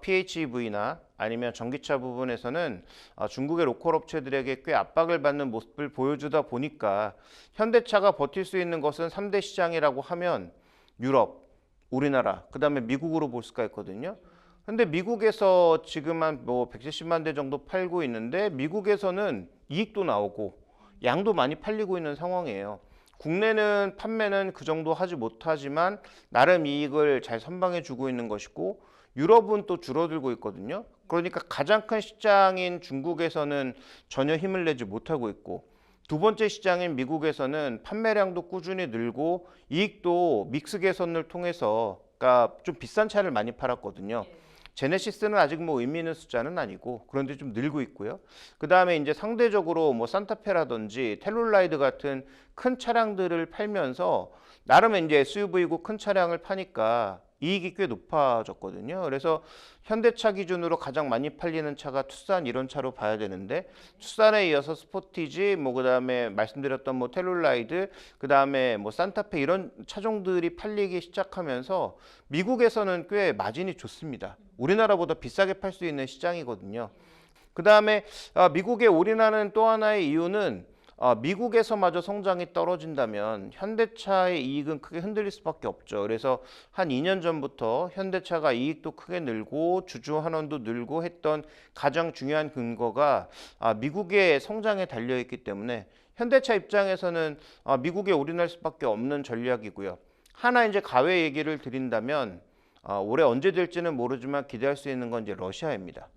PHEV나 아니면 전기차 부분에서는 중국의 로컬 업체들에게 꽤 압박을 받는 모습을 보여주다 보니까 현대차가 버틸 수 있는 것은 3대 시장이라고 하면 유럽, 우리나라, 그다음에 미국으로 볼 수가 있거든요. 근데 미국에서 지금 한 뭐 170만 대 정도 팔고 있는데 미국에서는 이익도 나오고 양도 많이 팔리고 있는 상황이에요. 국내는 판매는 그 정도 하지 못하지만 나름 이익을 잘 선방해 주고 있는 것이고 유럽은 또 줄어들고 있거든요. 그러니까 가장 큰 시장인 중국에서는 전혀 힘을 내지 못하고 있고 두 번째 시장인 미국에서는 판매량도 꾸준히 늘고 이익도 믹스 개선을 통해서 그러니까 좀 비싼 차를 많이 팔았거든요. 제네시스는 아직 뭐 의미 있는 숫자는 아니고 그런데 좀 늘고 있고요. 그 다음에 이제 상대적으로 뭐 산타페라든지 텔룰라이드 같은 큰 차량들을 팔면서 나름 이제 SUV고 큰 차량을 파니까 이익이 꽤 높아졌거든요. 그래서 현대차 기준으로 가장 많이 팔리는 차가 투싼 이런 차로 봐야 되는데 투싼에 이어서 스포티지, 뭐 그다음에 말씀드렸던 뭐 텔룰라이드, 그다음에 뭐 산타페 이런 차종들이 팔리기 시작하면서 미국에서는 꽤 마진이 좋습니다. 우리나라보다 비싸게 팔 수 있는 시장이거든요. 그다음에 미국에 올인하는 또 하나의 이유는 미국에서마저 성장이 떨어진다면 현대차의 이익은 크게 흔들릴 수밖에 없죠. 그래서 한 2년 전부터 현대차가 이익도 크게 늘고 주주 환원도 늘고 했던 가장 중요한 근거가 미국의 성장에 달려있기 때문에 현대차 입장에서는 미국에 올인할 수밖에 없는 전략이고요. 하나 이제 가외 얘기를 드린다면 올해 언제 될지는 모르지만 기대할 수 있는 건 이제 러시아입니다.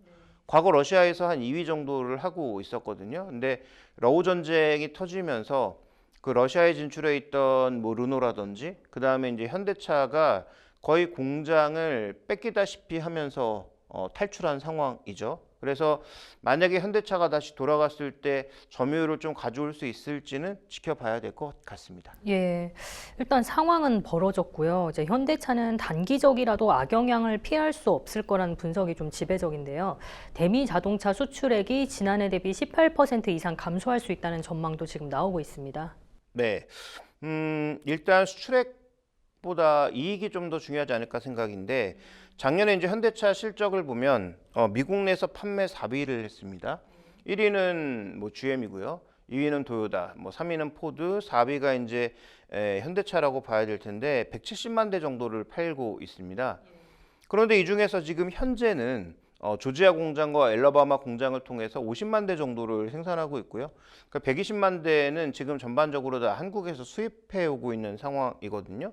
과거 러시아에서 한 2위 정도를 하고 있었거든요. 근데 러우 전쟁이 터지면서 그 러시아에 진출해 있던 뭐 르노라든지 그 다음에 이제 현대차가 거의 공장을 뺏기다시피 하면서 탈출한 상황이죠. 그래서 만약에 현대차가 다시 돌아갔을 때 점유율을 좀 가져올 수 있을지는 지켜봐야 될 것 같습니다. 예, 일단 상황은 벌어졌고요. 이제 현대차는 단기적이라도 악영향을 피할 수 없을 거라는 분석이 좀 지배적인데요. 대미 자동차 수출액이 지난해 대비 18% 이상 감소할 수 있다는 전망도 지금 나오고 있습니다. 네, 일단 수출액보다 이익이 좀 더 중요하지 않을까 생각인데 작년에 이제 현대차 실적을 보면 미국 내에서 판매 4위를 했습니다. 1위는 뭐 GM이고요. 2위는 도요타, 뭐 3위는 포드, 4위가 이제 현대차라고 봐야 될 텐데 170만 대 정도를 팔고 있습니다. 그런데 이 중에서 지금 현재는 조지아 공장과 엘라바마 공장을 통해서 50만 대 정도를 생산하고 있고요. 그러니까 120만 대는 지금 전반적으로 다 한국에서 수입해 오고 있는 상황이거든요.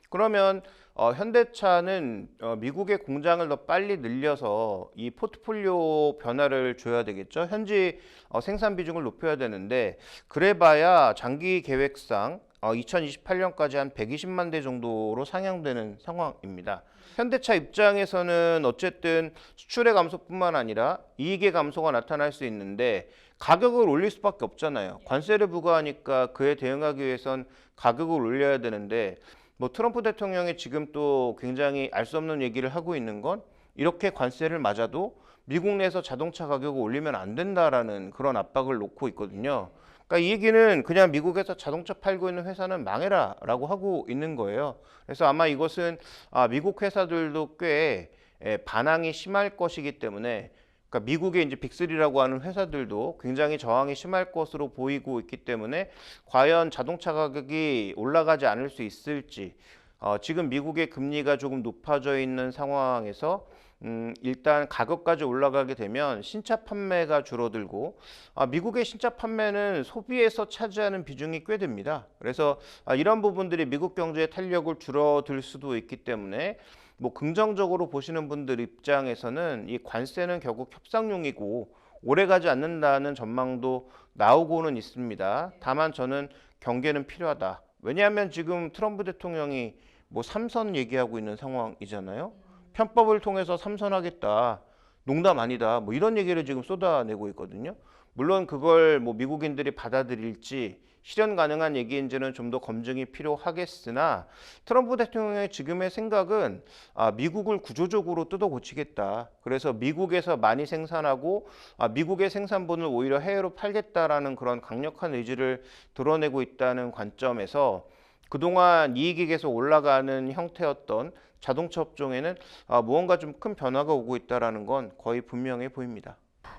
그러면 현대차는 미국의 공장을 더 빨리 늘려서 이 포트폴리오 변화를 줘야 되겠죠. 현지 생산 비중을 높여야 되는데 그래봐야 장기 계획상 2028년까지 한 120만 대 정도로 상향되는 상황입니다. 현대차 입장에서는 어쨌든 수출의 감소뿐만 아니라 이익의 감소가 나타날 수 있는데 가격을 올릴 수밖에 없잖아요. 관세를 부과하니까 그에 대응하기 위해선 가격을 올려야 되는데 뭐 트럼프 대통령이 지금 또 굉장히 알 수 없는 얘기를 하고 있는 건 이렇게 관세를 맞아도 미국 내에서 자동차 가격을 올리면 안 된다라는 그런 압박을 놓고 있거든요. 그러니까 이 얘기는 그냥 미국에서 자동차 팔고 있는 회사는 망해라 라고 하고 있는 거예요. 그래서 아마 이것은 미국 회사들도 꽤 반항이 심할 것이기 때문에 그러니까 미국의 이제 빅3라고 하는 회사들도 굉장히 저항이 심할 것으로 보이고 있기 때문에 과연 자동차 가격이 올라가지 않을 수 있을지 지금 미국의 금리가 조금 높아져 있는 상황에서 일단 가격까지 올라가게 되면 신차 판매가 줄어들고 미국의 신차 판매는 소비에서 차지하는 비중이 꽤 됩니다. 그래서 이런 부분들이 미국 경제의 탄력을 줄어들 수도 있기 때문에 뭐 긍정적으로 보시는 분들 입장에서는 이 관세는 결국 협상용이고 오래가지 않는다는 전망도 나오고는 있습니다. 다만 저는 경계는 필요하다. 왜냐하면 지금 트럼프 대통령이 뭐 3선 얘기하고 있는 상황이잖아요. 편법을 통해서 3선하겠다. 농담 아니다. 뭐 이런 얘기를 지금 쏟아내고 있거든요. 물론 그걸 뭐 미국인들이 받아들일지 실현 가능한 얘기인지는 좀 더 검증이 필요하겠으나 트럼프 대통령의 지금의 생각은 미국을 구조적으로 뜯어 고치겠다. 그래서 미국에서 많이 생산하고 미국의 생산분을 오히려 해외로 팔겠다라는 그런 강력한 의지를 드러내고 있다는 관점에서 그동안 이익이 계속 올라가는 형태였던 자동차 업종에는 무언가 좀 큰 변화가 오고 있다는 건 거의 분명해 보입니다.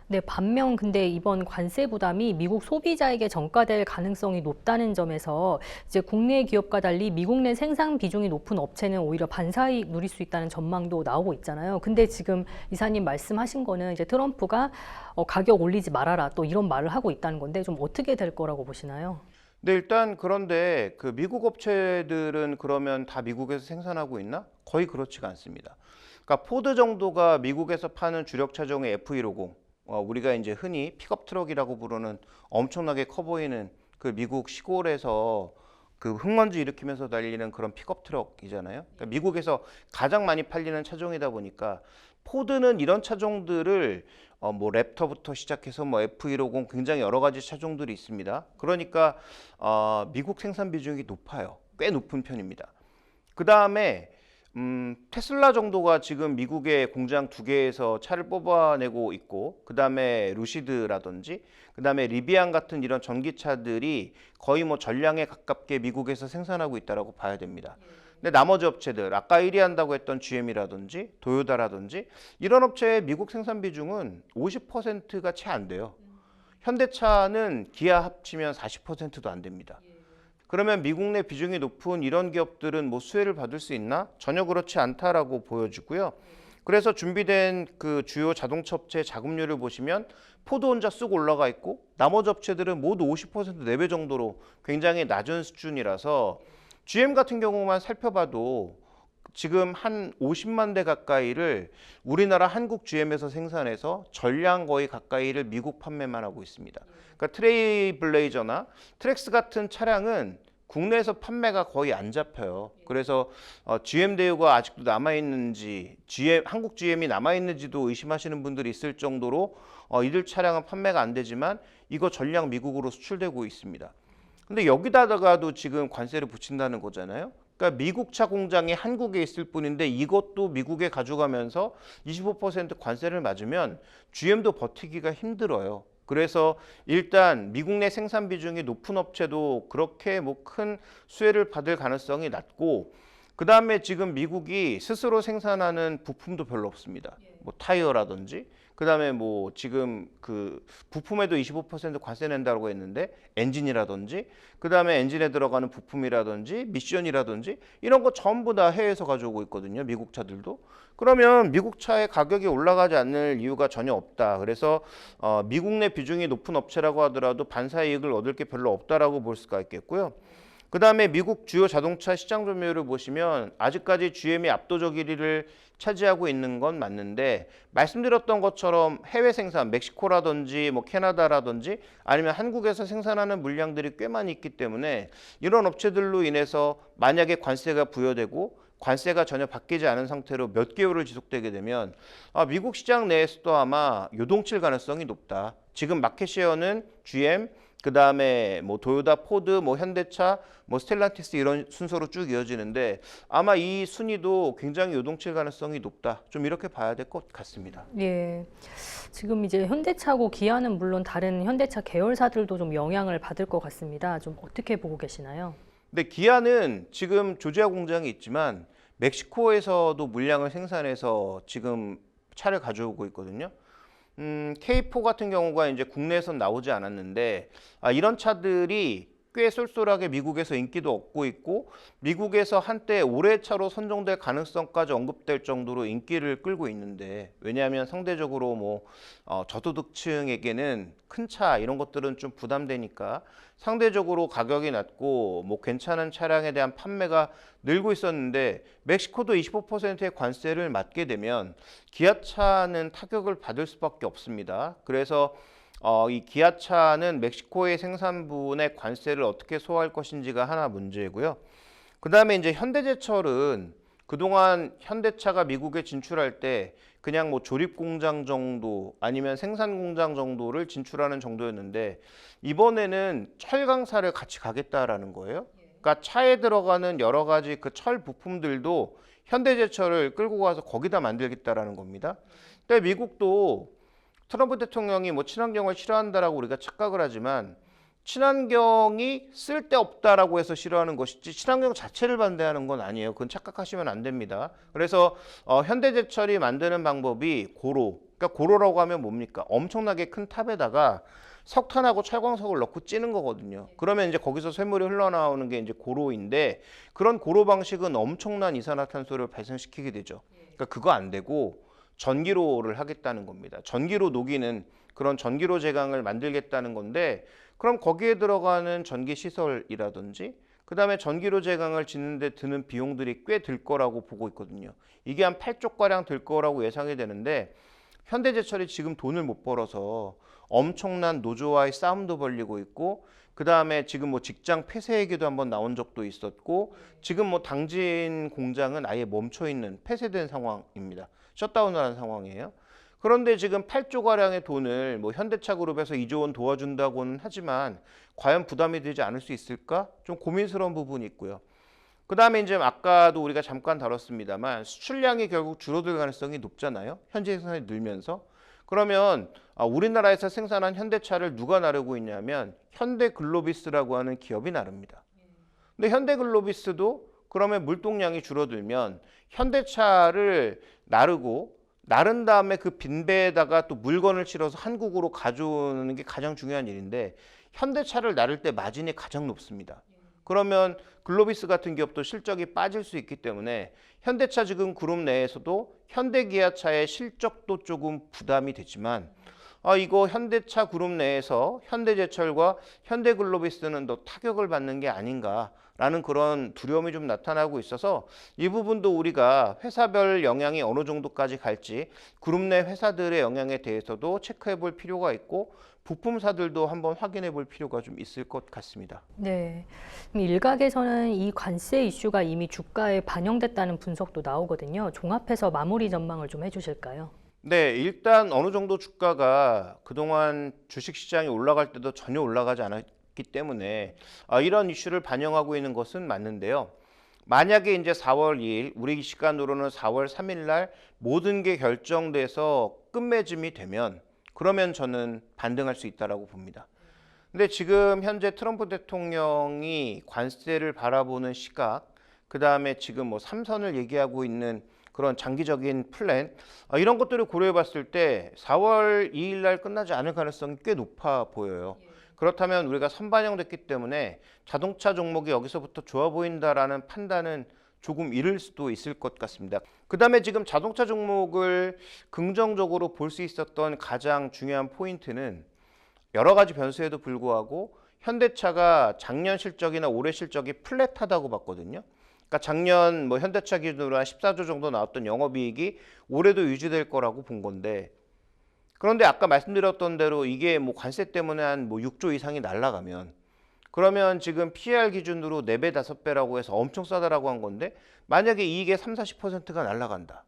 네, 반면 근데 이번 관세 부담이 미국 소비자에게 전가될 가능성이 높다는 점에서 이제 국내 기업과 달리 미국 내 생산 비중이 높은 업체는 오히려 반사이익 누릴 수 있다는 전망도 나오고 있잖아요. 근데 지금 이사님 말씀하신 거는 이제 트럼프가 가격 올리지 말아라 또 이런 말을 하고 있다는 건데 좀 어떻게 될 거라고 보시나요? 네, 일단 그런데 그 미국 업체들은 그러면 다 미국에서 생산하고 있나? 거의 그렇지가 않습니다. 그러니까 포드 정도가 미국에서 파는 주력 차종의 F150, 우리가 이제 흔히 픽업 트럭이라고 부르는 엄청나게 커 보이는 그 미국 시골에서 그 흙먼지 일으키면서 달리는 그런 픽업 트럭이잖아요. 그러니까 미국에서 가장 많이 팔리는 차종이다 보니까 포드는 이런 차종들을 뭐 랩터부터 시작해서 뭐 F150 굉장히 여러 가지 차종들이 있습니다. 그러니까 미국 생산 비중이 높아요. 꽤 높은 편입니다. 그 다음에 테슬라 정도가 지금 미국의 공장 2개에서 차를 뽑아내고 있고, 그 다음에 루시드라든지, 그 다음에 리비안 같은 이런 전기차들이 거의 뭐 전량에 가깝게 미국에서 생산하고 있다라고 봐야 됩니다. 근데 나머지 업체들, 아까 1위 한다고 했던 GM이라든지 도요타라든지 이런 업체의 미국 생산 비중은 50%가 채 안 돼요. 현대차는 기아 합치면 40%도 안 됩니다. 그러면 미국 내 비중이 높은 이런 기업들은 뭐 수혜를 받을 수 있나? 전혀 그렇지 않다라고 보여지고요. 그래서 준비된 그 주요 자동차 업체 자금률을 보시면 포드 혼자 쑥 올라가 있고, 나머지 업체들은 모두 50% 내외 정도로 굉장히 낮은 수준이라서 GM 같은 경우만 살펴봐도 지금 한 50만 대 가까이를 우리나라 한국 GM에서 생산해서 전량 거의 가까이를 미국 판매만 하고 있습니다. 그러니까 트레일블레이저나 트랙스 같은 차량은 국내에서 판매가 거의 안 잡혀요. 그래서 GM 대우가 아직도 남아있는지, 한국 GM이 남아있는지도 의심하시는 분들이 있을 정도로 이들 차량은 판매가 안 되지만 이거 전량 미국으로 수출되고 있습니다. 근데 여기다가도 지금 관세를 붙인다는 거잖아요. 그러니까 미국 차 공장이 한국에 있을 뿐인데 이것도 미국에 가져가면서 25% 관세를 맞으면 GM도 버티기가 힘들어요. 그래서 일단 미국 내 생산 비중이 높은 업체도 그렇게 뭐 큰 수혜를 받을 가능성이 낮고, 그 다음에 지금 미국이 스스로 생산하는 부품도 별로 없습니다. 뭐 타이어라든지, 그 다음에 뭐 지금 그 부품에도 25% 관세 낸다고 했는데 엔진이라든지, 그 다음에 엔진에 들어가는 부품이라든지 미션이라든지 이런 거 전부 다 해외에서 가져오고 있거든요. 미국 차들도. 그러면 미국 차의 가격이 올라가지 않을 이유가 전혀 없다. 그래서 미국 내 비중이 높은 업체라고 하더라도 반사 이익을 얻을 게 별로 없다라고 볼 수가 있겠고요. 그 다음에 미국 주요 자동차 시장 점유율을 보시면 아직까지 GM이 압도적 1위를 차지하고 있는 건 맞는데, 말씀드렸던 것처럼 해외 생산, 멕시코라든지 뭐 캐나다라든지 아니면 한국에서 생산하는 물량들이 꽤 많이 있기 때문에 이런 업체들로 인해서 만약에 관세가 부여되고 관세가 전혀 바뀌지 않은 상태로 몇 개월을 지속되게 되면 미국 시장 내에서도 아마 요동칠 가능성이 높다. 지금 마켓 셰어는 GM, 그 다음에 뭐 도요타, 포드, 뭐 현대차, 뭐 스텔란티스 이런 순서로 쭉 이어지는데 아마 이 순위도 굉장히 요동칠 가능성이 높다. 좀 이렇게 봐야 될 것 같습니다. 예. 지금 이제 현대차고 기아는 물론 다른 현대차 계열사들도 좀 영향을 받을 것 같습니다. 좀 어떻게 보고 계시나요? 근데 기아는 지금 조지아 공장이 있지만 멕시코에서도 물량을 생산해서 지금 차를 가져오고 있거든요. K4 같은 경우가 이제 국내에선 나오지 않았는데 이런 차들이 꽤 쏠쏠하게 미국에서 인기도 얻고 있고 미국에서 한때 올해차로 선정될 가능성까지 언급될 정도로 인기를 끌고 있는데, 왜냐하면 상대적으로 뭐 저소득층에게는 큰 차 이런 것들은 좀 부담되니까 상대적으로 가격이 낮고 뭐 괜찮은 차량에 대한 판매가 늘고 있었는데, 멕시코도 25%의 관세를 맞게 되면 기아차는 타격을 받을 수밖에 없습니다. 그래서 이 기아차는 멕시코의 생산분의 관세를 어떻게 소화할 것인지가 하나 문제고요. 그 다음에 이제 현대제철은 그동안 현대차가 미국에 진출할 때 그냥 뭐 조립 공장 정도 아니면 생산 공장 정도를 진출하는 정도였는데 이번에는 철강사를 같이 가겠다라는 거예요. 그러니까 차에 들어가는 여러 가지 그 철 부품들도 현대제철을 끌고 가서 거기다 만들겠다라는 겁니다. 근데 미국도 트럼프 대통령이 뭐 친환경을 싫어한다라고 우리가 착각을 하지만 친환경이 쓸데없다라고 해서 싫어하는 것이지 친환경 자체를 반대하는 건 아니에요. 그건 착각하시면 안 됩니다. 그래서 현대제철이 만드는 방법이 고로, 그러니까 고로라고 하면 뭡니까? 엄청나게 큰 탑에다가 석탄하고 철광석을 넣고 찌는 거거든요. 그러면 이제 거기서 쇳물이 흘러나오는 게 이제 고로인데, 그런 고로 방식은 엄청난 이산화탄소를 발생시키게 되죠. 그러니까 그거 안 되고 전기로를 하겠다는 겁니다. 전기로 녹이는 그런 전기로 제강을 만들겠다는 건데, 그럼 거기에 들어가는 전기 시설이라든지 그 다음에 전기로 제강을 짓는 데 드는 비용들이 꽤 들 거라고 보고 있거든요. 이게 한 8조가량 들 거라고 예상이 되는데, 현대제철이 지금 돈을 못 벌어서 엄청난 노조와의 싸움도 벌이고 있고, 그 다음에 지금 뭐 직장 폐쇄 얘기도 한번 나온 적도 있었고, 지금 뭐 당진 공장은 아예 멈춰 있는 폐쇄된 상황입니다. 셧다운을 한 상황이에요. 그런데 지금 8조가량의 돈을 뭐 현대차 그룹에서 2조 원 도와준다고는 하지만 과연 부담이 되지 않을 수 있을까? 좀 고민스러운 부분이 있고요. 그다음에 이제 아까도 우리가 잠깐 다뤘습니다만 수출량이 결국 줄어들 가능성이 높잖아요. 현재 생산이 늘면서. 그러면 우리나라에서 생산한 현대차를 누가 나르고 있냐면 현대글로비스라고 하는 기업이 나릅니다. 근데 현대글로비스도 그러면 물동량이 줄어들면 현대차를 나른 다음에 그 빈배에다가 또 물건을 실어서 한국으로 가져오는 게 가장 중요한 일인데 현대차를 나를 때 마진이 가장 높습니다. 그러면 글로비스 같은 기업도 실적이 빠질 수 있기 때문에 현대차 지금 그룹 내에서도 현대기아차의 실적도 조금 부담이 되지만 이거 현대차 그룹 내에서 현대제철과 현대글로비스는 더 타격을 받는 게 아닌가라는 그런 두려움이 좀 나타나고 있어서 이 부분도 우리가 회사별 영향이 어느 정도까지 갈지 그룹 내 회사들의 영향에 대해서도 체크해 볼 필요가 있고 부품사들도 한번 확인해 볼 필요가 좀 있을 것 같습니다. 네. 일각에서는 이 관세 이슈가 이미 주가에 반영됐다는 분석도 나오거든요. 종합해서 마무리 전망을 좀 해주실까요? 네, 일단 어느 정도 주가가 그동안 주식시장이 올라갈 때도 전혀 올라가지 않았기 때문에 이런 이슈를 반영하고 있는 것은 맞는데요. 만약에 이제 4월 2일, 우리 시간으로는 4월 3일 날 모든 게 결정돼서 끝맺음이 되면 그러면 저는 반등할 수 있다라고 봅니다. 근데 지금 현재 트럼프 대통령이 관세를 바라보는 시각, 그 다음에 지금 뭐 3선을 얘기하고 있는 그런 장기적인 플랜, 이런 것들을 고려해 봤을 때 4월 2일 날 끝나지 않을 가능성이 꽤 높아 보여요. 그렇다면 우리가 선반영됐기 때문에 자동차 종목이 여기서부터 좋아 보인다라는 판단은 조금 이를 수도 있을 것 같습니다. 그 다음에 지금 자동차 종목을 긍정적으로 볼 수 있었던 가장 중요한 포인트는 여러 가지 변수에도 불구하고 현대차가 작년 실적이나 올해 실적이 플랫하다고 봤거든요. 그러니까 작년 뭐 현대차 기준으로 한 14조 정도 나왔던 영업이익이 올해도 유지될 거라고 본 건데, 그런데 아까 말씀드렸던 대로 이게 뭐 관세 때문에 한 뭐 6조 이상이 날아가면 그러면 지금 PER 기준으로 4배, 5배라고 해서 엄청 싸다라고 한 건데 만약에 이익의 30, 40%가 날아간다.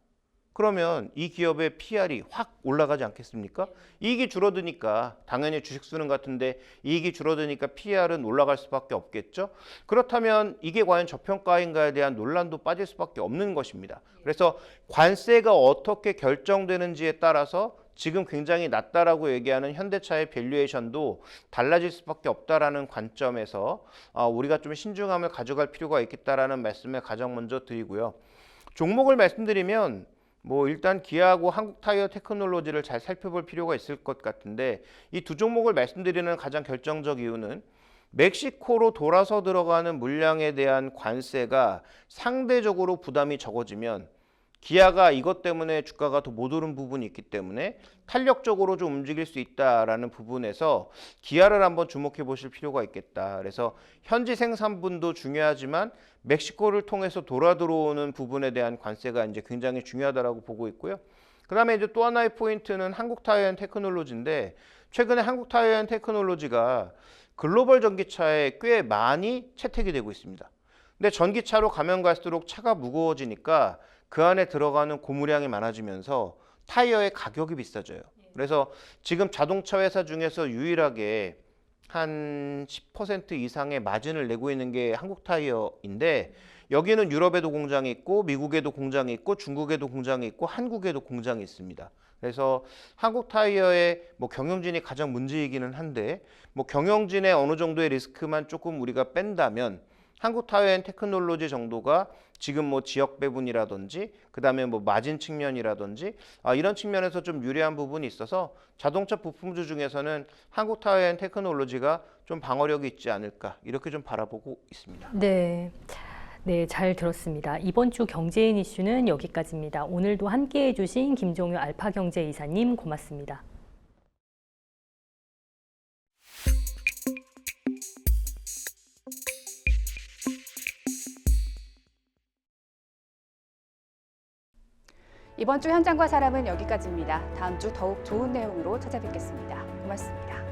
그러면 이 기업의 PER이 확 올라가지 않겠습니까? 이익이 줄어드니까 당연히 주식 수는 같은데 이익이 줄어드니까 PER은 올라갈 수밖에 없겠죠. 그렇다면 이게 과연 저평가인가에 대한 논란도 빠질 수밖에 없는 것입니다. 그래서 관세가 어떻게 결정되는지에 따라서 지금 굉장히 낮다라고 얘기하는 현대차의 밸류에이션도 달라질 수밖에 없다라는 관점에서 우리가 좀 신중함을 가져갈 필요가 있겠다라는 말씀을 가장 먼저 드리고요. 종목을 말씀드리면 뭐 일단 기아하고 한국타이어 테크놀로지를 잘 살펴볼 필요가 있을 것 같은데 이 두 종목을 말씀드리는 가장 결정적 이유는 멕시코로 돌아서 들어가는 물량에 대한 관세가 상대적으로 부담이 적어지면 기아가 이것 때문에 주가가 더 못 오른 부분이 있기 때문에 탄력적으로 좀 움직일 수 있다라는 부분에서 기아를 한번 주목해 보실 필요가 있겠다. 그래서 현지 생산분도 중요하지만 멕시코를 통해서 돌아 들어오는 부분에 대한 관세가 이제 굉장히 중요하다라고 보고 있고요. 그다음에 이제 또 하나의 포인트는 한국타이어앤테크놀로지인데 최근에 한국타이어앤테크놀로지가 글로벌 전기차에 꽤 많이 채택이 되고 있습니다. 근데 전기차로 가면 갈수록 차가 무거워지니까 그 안에 들어가는 고무량이 많아지면서 타이어의 가격이 비싸져요. 그래서 지금 자동차 회사 중에서 유일하게 한 10% 이상의 마진을 내고 있는 게 한국타이어인데 여기는 유럽에도 공장이 있고 미국에도 공장이 있고 중국에도 공장이 있고 한국에도 공장이 있습니다. 그래서 한국타이어의 뭐 경영진이 가장 문제이기는 한데 뭐 경영진의 어느 정도의 리스크만 조금 우리가 뺀다면 한국타이어앤테크놀로지 정도가 지금 뭐 지역 배분이라든지 그다음에 뭐 마진 측면이라든지 이런 측면에서 좀 유리한 부분이 있어서 자동차 부품주 중에서는 한국타이어앤테크놀로지가 좀 방어력이 있지 않을까 이렇게 좀 바라보고 있습니다. 네. 네, 잘 들었습니다. 이번 주 경제인 이슈는 여기까지입니다. 오늘도 함께해 주신 김종효 알파경제 이사님 고맙습니다. 이번 주 현장과 사람은 여기까지입니다. 다음 주 더욱 좋은 내용으로 찾아뵙겠습니다. 고맙습니다.